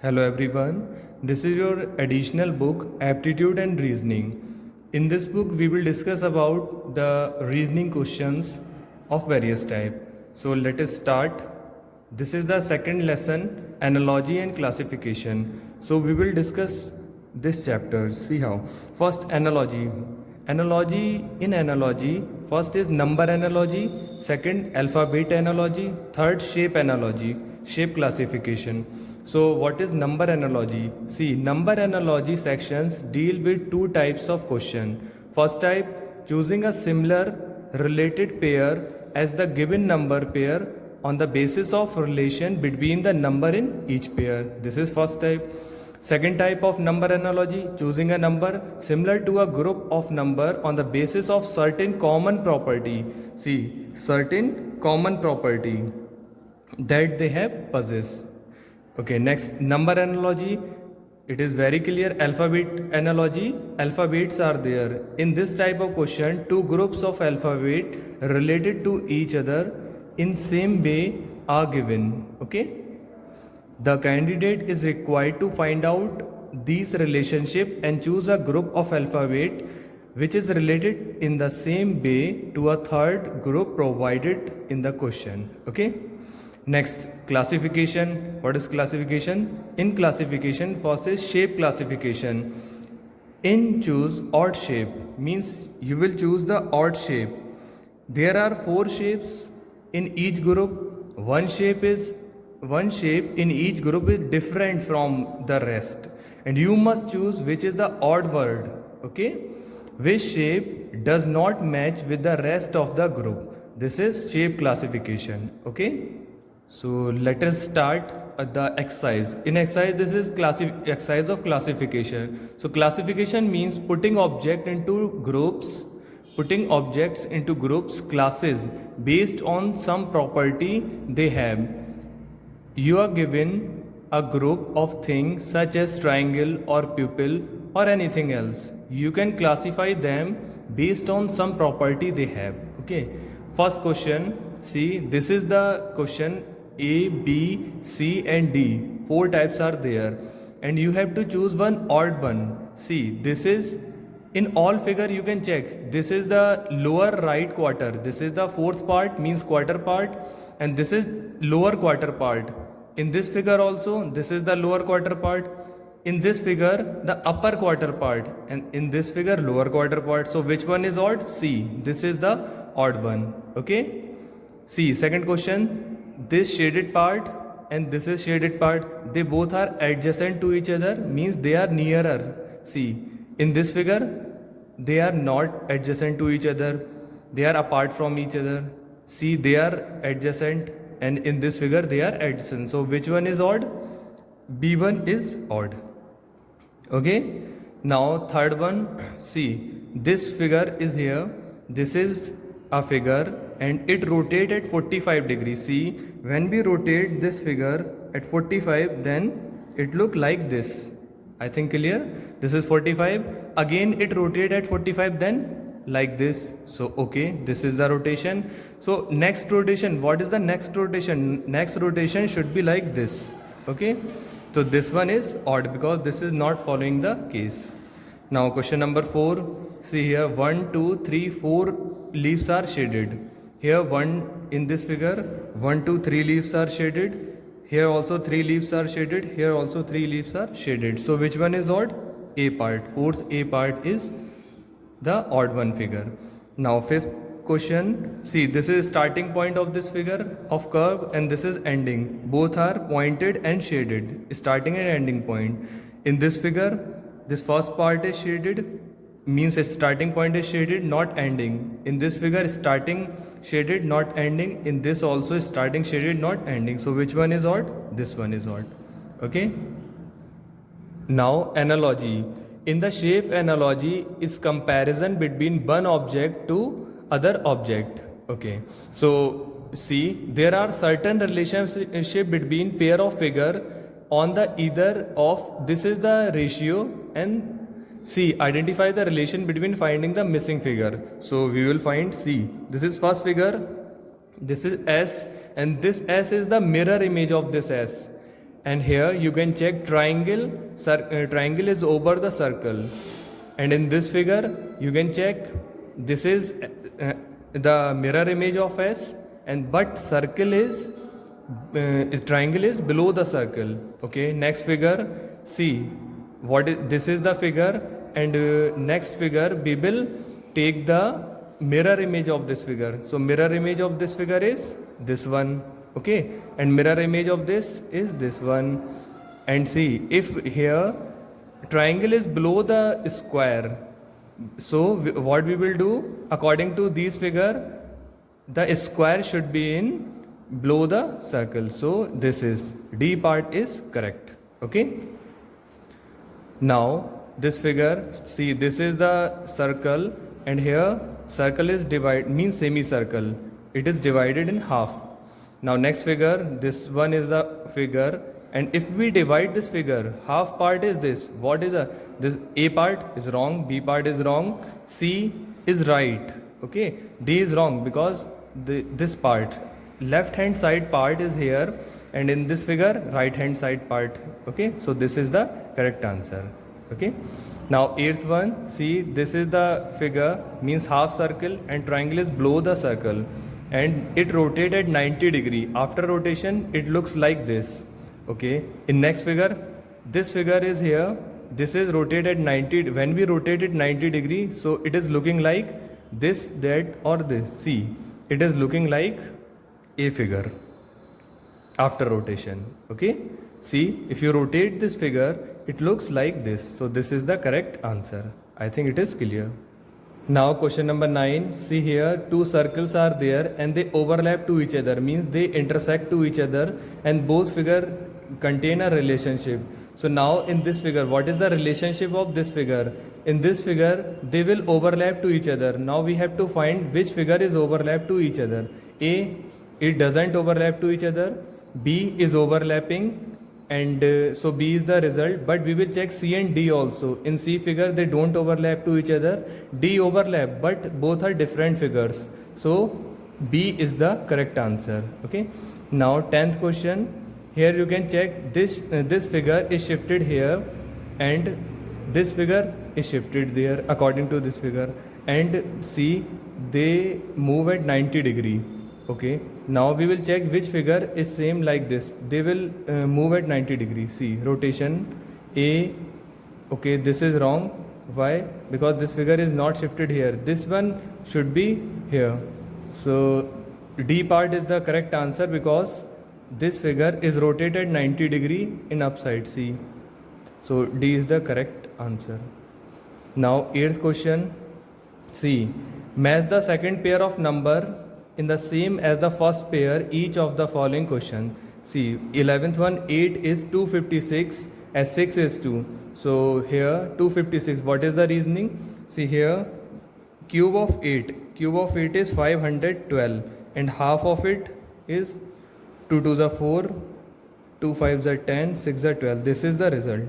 Hello everyone, this is your additional book Aptitude and Reasoning. In this book we will discuss about the reasoning questions of various type. So let us start. This is the second lesson, Analogy and Classification. So we will discuss this chapter. See how. First, analogy. Analogy, first is number analogy, second alphabet analogy, third shape analogy, shape classification. So what is number analogy? See, number analogy sections deal with two types of question. First type, choosing a similar related pair as the given number pair on the basis of relation between the number in each pair. This is first type. Second type of number analogy, choosing a number similar to a group of number on the basis of certain common property. See, certain common property that they have possess. Okay, next, number analogy. It is very clear. Alphabet analogy. Alphabets are there. In this type of question, two groups of alphabet related to each other in same way are given. Okay. The candidate is required to find out these relationship and choose a group of alphabet which is related in the same way to a third group provided in the question. Okay. Next, classification. What is classification? In classification, first is shape classification. In choose odd shape means you will choose the odd shape. There are four shapes in each group. One shape in each group is different from the rest, and you must choose which is the odd word. Okay, which shape does not match with the rest of the group. This is shape classification. Okay, so let us start the exercise. In exercise, this is exercise of classification. So classification means putting objects into groups, classes based on some property they have. You are given a group of things such as triangle or pupil or anything else. You can classify them based on some property they have. Okay. First question. See, this is the question. A, B, C and D. Four types are there. And you have to choose one odd one. See, this is in all figure you can check. This is the lower right quarter. This is the fourth part means quarter part, and this is lower quarter part. In this figure also, this is the lower quarter part. In this figure, the upper quarter part, and in this figure, lower quarter part. So which one is odd? C. This is the odd one. Okay. See, second question. This shaded part and this is shaded part, they both are adjacent to each other, means they are nearer. See, in this figure, they are not adjacent to each other, they are apart from each other. See, they are adjacent, and in this figure they are adjacent. So which one is odd? B1 is odd. Okay. Now third one. See, this figure is here. This is a figure and it rotates at 45 degrees. See, when we rotate this figure at 45, then it look like this. I think clear. This is 45. Again it rotates at 45, then like this. So okay, this is the rotation. So next rotation, what is the next rotation? Next rotation should be like this. Okay, so this one is odd because this is not following the case. Now question number 4. See here, 1 2 3 4 leaves are shaded. Here one in this figure, 1 2 3 leaves are shaded. Here also 3 leaves are shaded. Here also 3 leaves are shaded. So which one is odd? A part. Fourth A part is the odd one figure. Now fifth question. See, this is starting point of this figure of curve and this is ending. Both are pointed and shaded. Starting and ending point. In this figure, this first part is shaded, means a starting point is shaded, not ending. In this figure, starting shaded, not ending. In this also starting shaded, not ending. So which one is odd? This one is odd. Okay. Now analogy. In the shape analogy is comparison between one object to other object. Okay. So see, there are certain relationship between pair of figure on the either of, this is the ratio, and C, identify the relation between finding the missing figure. So we will find C. This is first figure. This is S, and this S is the mirror image of this S. And here you can check triangle. Triangle is over the circle. And in this figure you can check this is the mirror image of S, and but circle is triangle is below the circle. Okay, next figure, see what is this is the figure, and next figure we will take the mirror image of this figure. So mirror image of this figure is this one. Okay, and mirror image of this is this one. And see, if here triangle is below the square, so what we will do, according to these figure, the square should be in below the circle. So this is D part is correct. Okay, now this figure, see this is the circle, and here circle is divide means semicircle, it is divided in half. Now next figure, this one is the figure, and if we divide this figure, half part is this. What is this? A part is wrong, B part is wrong, C is right. Okay, D is wrong because this part, left hand side part is here, and in this figure right hand side part. Okay, so this is the correct answer. Okay, now eighth one, see this is the figure, means half circle, and triangle is below the circle, and it rotated at 90 degree. After rotation it looks like this. Okay, in next figure, this figure is here, this is rotated 90. When we rotate it 90 degree, so it is looking like this, that, or this. See, it is looking like a figure after rotation. Okay, see, if you rotate this figure, it looks like this. So this is the correct answer. I think it is clear. Now question number 9, see here two circles are there and they overlap to each other, means they intersect to each other, and both figure contain a relationship. So now in this figure, what is the relationship of this figure? In this figure they will overlap to each other. Now we have to find which figure is overlap to each other. A, it doesn't overlap to each other. B is overlapping, and so B is the result, but we will check C and D also. In C figure they don't overlap to each other, D overlap, but both are different figures, so B is the correct answer. Okay, now 10th question, here you can check this figure is shifted here, and this figure is shifted there according to this figure, and see they move at 90 degree. Okay, now we will check which figure is same like this. They will move at 90 degrees. See, rotation A. Okay, this is wrong. Why? Because this figure is not shifted here. This one should be here. So D part is the correct answer because this figure is rotated 90 degree in upside. See, so D is the correct answer. Now 8th question. See, match the second pair of number in the same as the first pair each of the following question. See, 11th one, 8 is 256 as 6 is 2. So here 256, what is the reasoning? See here, cube of 8 is 512, and half of it is 2 2s are 4, 2 5s are 10, 6 are 12. This is the result.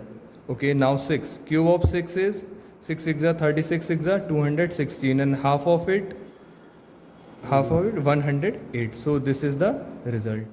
Okay, now 6, cube of 6 is 6 6 are 36, 6 are 216, and half of it 108. So this is the result.